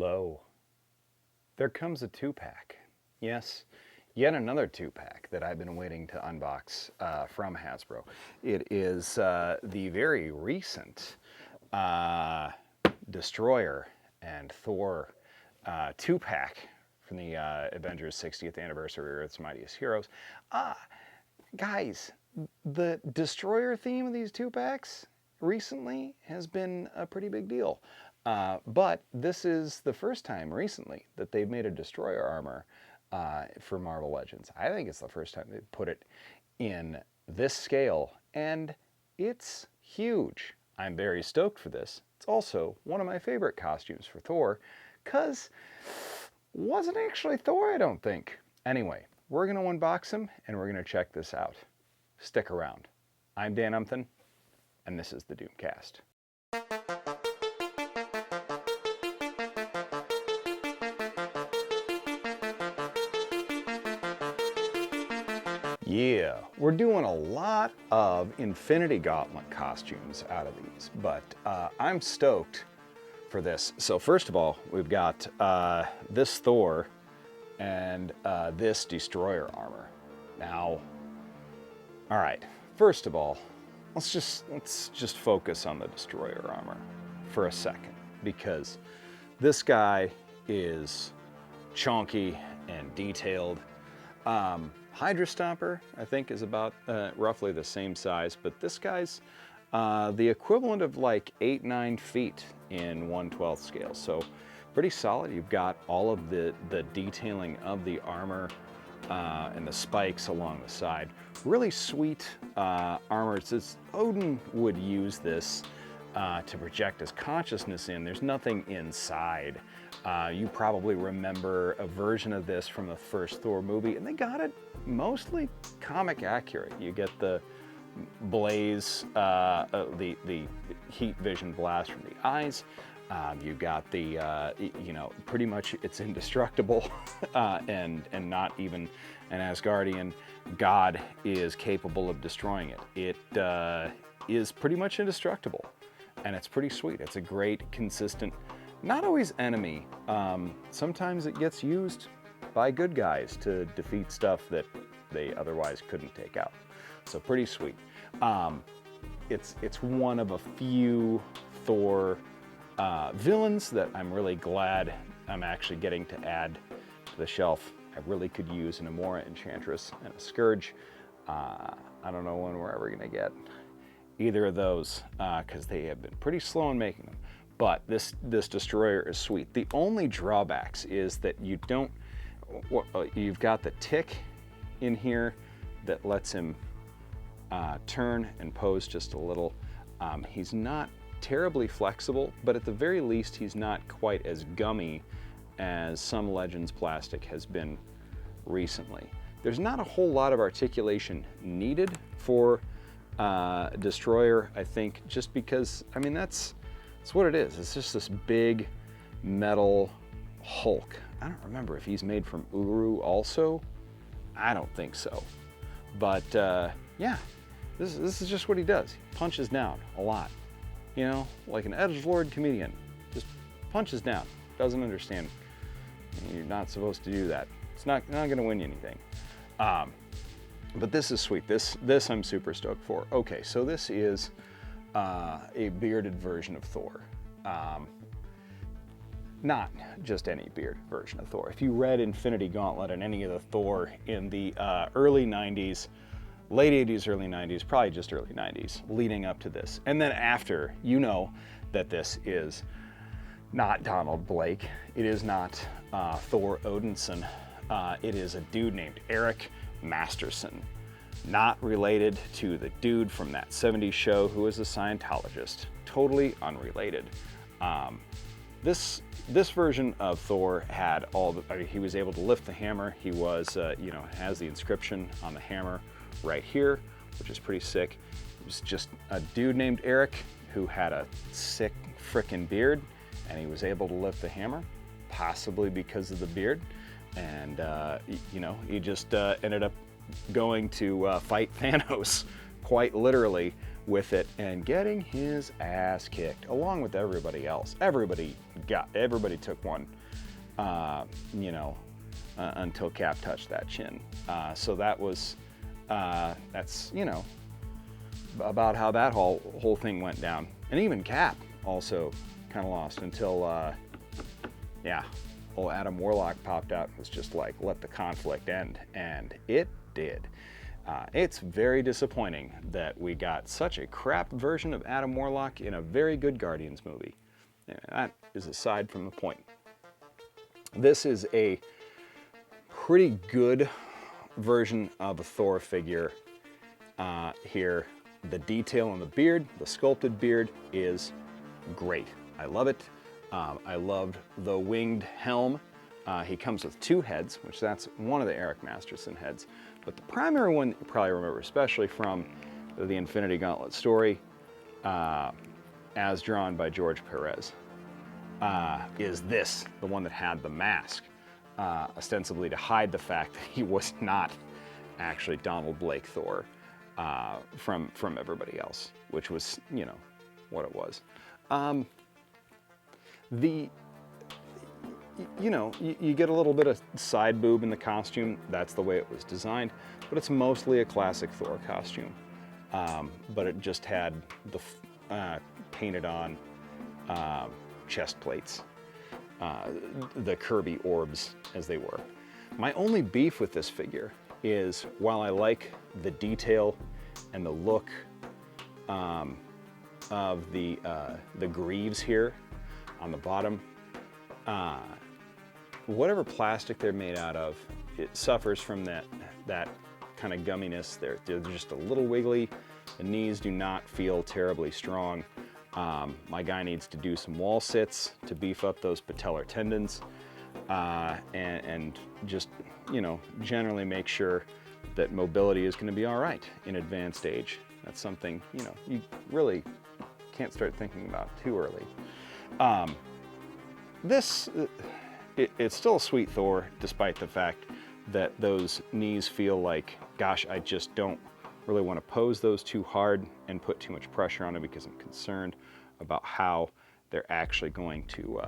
Hello. There comes a two-pack. Yes, yet another two-pack that I've been waiting to unbox from Hasbro. It is the very recent Destroyer and Thor two-pack from the Avengers 60th Anniversary of Earth's Mightiest Heroes. Guys, the Destroyer theme of these two-packs recently has been a pretty big deal. But this is the first time recently that they've made a Destroyer armor for Marvel Legends. I think it's the first time they've put it in this scale, and it's huge. I'm very stoked for this. It's also one of my favorite costumes for Thor, because wasn't actually Thor, I don't think. Anyway, we're going to unbox him, and we're going to check this out. Stick around. I'm Dan Umpton, and this is the Doomcast. Yeah, we're doing a lot of Infinity Gauntlet costumes out of these, but I'm stoked for this. So first of all, we've got this Thor and this Destroyer armor. Now, all right, first of all, let's just focus on the Destroyer armor for a second, because this guy is chunky and detailed. Hydra Stomper, I think, is about roughly the same size, but this guy's the equivalent of like 8-9 feet in 1/12 scale, so pretty solid. You've got all of the detailing of the armor and the spikes along the side. Really sweet armor. It says Odin would use this to project his consciousness in. There's nothing inside. You probably remember a version of this from the first Thor movie, and they got it mostly comic accurate. You get the blaze, the heat vision blast from the eyes. You got the, pretty much it's indestructible, and not even an Asgardian god is capable of destroying it. It is pretty much indestructible, and it's pretty sweet. It's a great, consistent, not always enemy. Sometimes it gets used by good guys to defeat stuff that they otherwise couldn't take out. So pretty sweet. It's one of a few Thor villains that I'm really glad I'm actually getting to add to the shelf. I really could use an Amora Enchantress and a Scourge. I don't know when we're ever gonna get either of those, because they have been pretty slow in making them. But this Destroyer is sweet. The only drawbacks is that you've got the tick in here that lets him turn and pose just a little. He's not terribly flexible, but at the very least he's not quite as gummy as some Legends plastic has been recently. There's not a whole lot of articulation needed for Destroyer, I think, just because, I mean, that's what it is. It's just this big metal Hulk. I don't remember if he's made from Uru also. I don't think so. But yeah, this is just what he does. He punches down a lot. You know, like an edgelord comedian. Just punches down. Doesn't understand. You're not supposed to do that. It's not gonna win you anything. But this is sweet. This I'm super stoked for. Okay, so this is a bearded version of Thor. Not just any bearded version of Thor. If you read Infinity Gauntlet and any of the Thor in the early 90s, late 80s, early 90s, probably just early 90s, leading up to this, and then after, you know that this is not Donald Blake. It is not Thor Odinson. It is a dude named Eric Masterson. Not related to the dude from that 70s show who was a Scientologist. Totally unrelated. This version of Thor had he was able to lift the hammer. He was, has the inscription on the hammer right here, which is pretty sick. It was just a dude named Eric who had a sick frickin' beard, and he was able to lift the hammer, possibly because of the beard. And, he just ended up going to fight Thanos, quite literally, with it and getting his ass kicked along with everybody else. Everybody took one, you know, until Cap touched that chin. So that was, that's, you know, about how that whole thing went down. And even Cap also kind of lost until, yeah, old Adam Warlock popped out and was just like, let the conflict end. And it did. It's very disappointing that we got such a crap version of Adam Warlock in a very good Guardians movie. And that is aside from the point. This is a pretty good version of a Thor figure here. The detail on the beard, the sculpted beard, is great. I love it. I loved the winged helm. He comes with 2 heads, which that's one of the Eric Masterson heads. But the primary one you probably remember, especially from the Infinity Gauntlet story, as drawn by George Perez, is this, the one that had the mask, ostensibly to hide the fact that he was not actually Donald Blake Thor from everybody else, which was, you know, what it was. You know, you get a little bit of side boob in the costume. That's the way it was designed, but it's mostly a classic Thor costume. But it just had the painted on chest plates, the Kirby orbs as they were. My only beef with this figure is, while I like the detail and the look of the greaves here on the bottom, whatever plastic they're made out of, it suffers from that kind of gumminess. They're just a little wiggly. The knees do not feel terribly strong. My guy needs to do some wall sits to beef up those patellar tendons, and just, you know, generally make sure that mobility is going to be all right in advanced age. That's something, you know, you really can't start thinking about too early. It's still a sweet Thor, despite the fact that those knees feel like, gosh, I just don't really want to pose those too hard and put too much pressure on it, because I'm concerned about how they're actually going to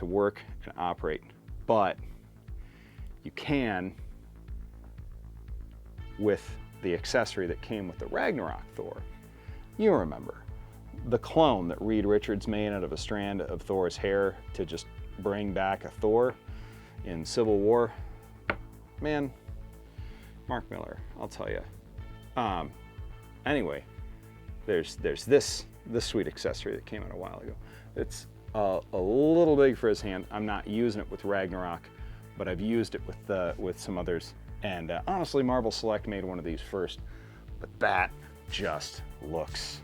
work and operate. But you can, with the accessory that came with the Ragnarok Thor. You remember the clone that Reed Richards made out of a strand of Thor's hair to just bring back a Thor in Civil War. Man, Mark Miller, I'll tell you. Anyway, there's this sweet accessory that came out a while ago. It's a little big for his hand. I'm not using it with Ragnarok, but I've used it with some others. And honestly, Marvel Select made one of these first, but that just looks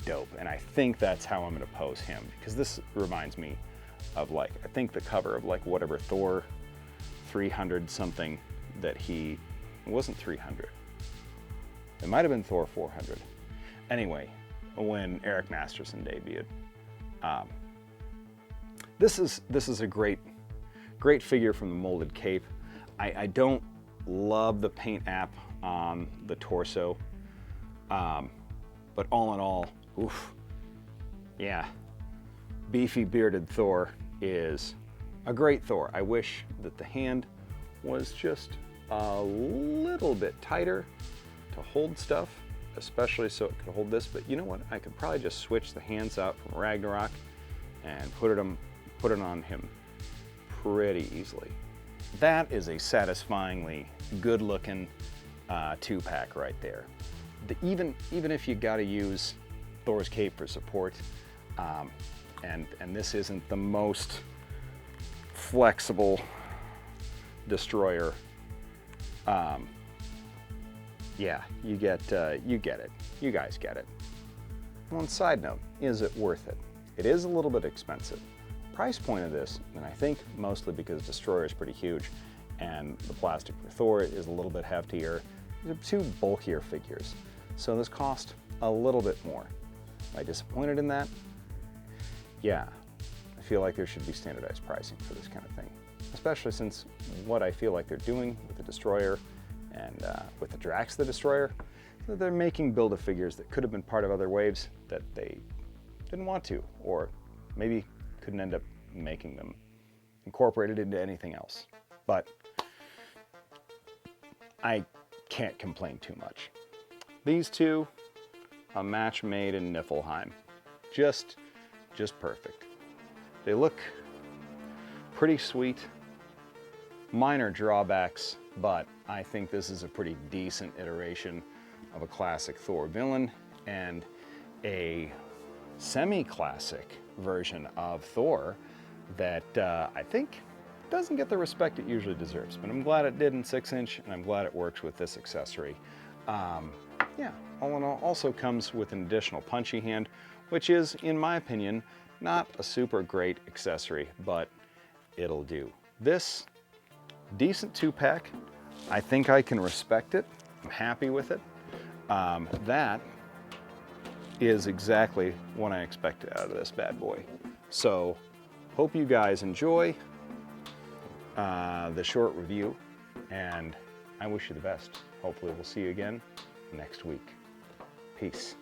dope. And I think that's how I'm gonna pose him, because this reminds me of, like, I think the cover of, like, whatever Thor 300 something that it wasn't 300. It might have been Thor 400. Anyway, when Eric Masterson debuted. This is a great figure from the molded cape. I don't love the paint app on the torso, but all in all, oof, yeah, beefy bearded Thor is a great Thor. I wish that the hand was just a little bit tighter to hold stuff, especially so it could hold this. But you know what? I could probably just switch the hands out from Ragnarok and put it on him pretty easily. That is a satisfyingly good-looking 2-pack right there. Even if you got to use Thor's cape for support, and this isn't the most flexible destroyer, yeah, you get it. You guys get it. One side note, is it worth it? It is a little bit expensive. Price point of this, and I think mostly because Destroyer is pretty huge and the plastic for Thor is a little bit heftier. They're 2 bulkier figures, so this cost a little bit more. Am I disappointed in that? Yeah, I feel like there should be standardized pricing for this kind of thing, especially since what I feel like they're doing with the Destroyer and with the Drax the Destroyer, they're making Build-A-Figures that could have been part of other waves that they didn't want to, or maybe couldn't end up making them incorporated into anything else. But I can't complain too much. These two, a match made in Niflheim. Just perfect. They look pretty sweet. Minor drawbacks, but I think this is a pretty decent iteration of a classic Thor villain and a semi-classic version of Thor that I think doesn't get the respect it usually deserves. But I'm glad it did in 6-inch, and I'm glad it works with this accessory. Yeah, all in all, also comes with an additional punchy hand, which is, in my opinion, not a super great accessory, but it'll do. This decent 2-pack, I think I can respect it. I'm happy with it. That is exactly what I expected out of this bad boy. So, hope you guys enjoy the short review, and I wish you the best. Hopefully we'll see you again next week. Peace.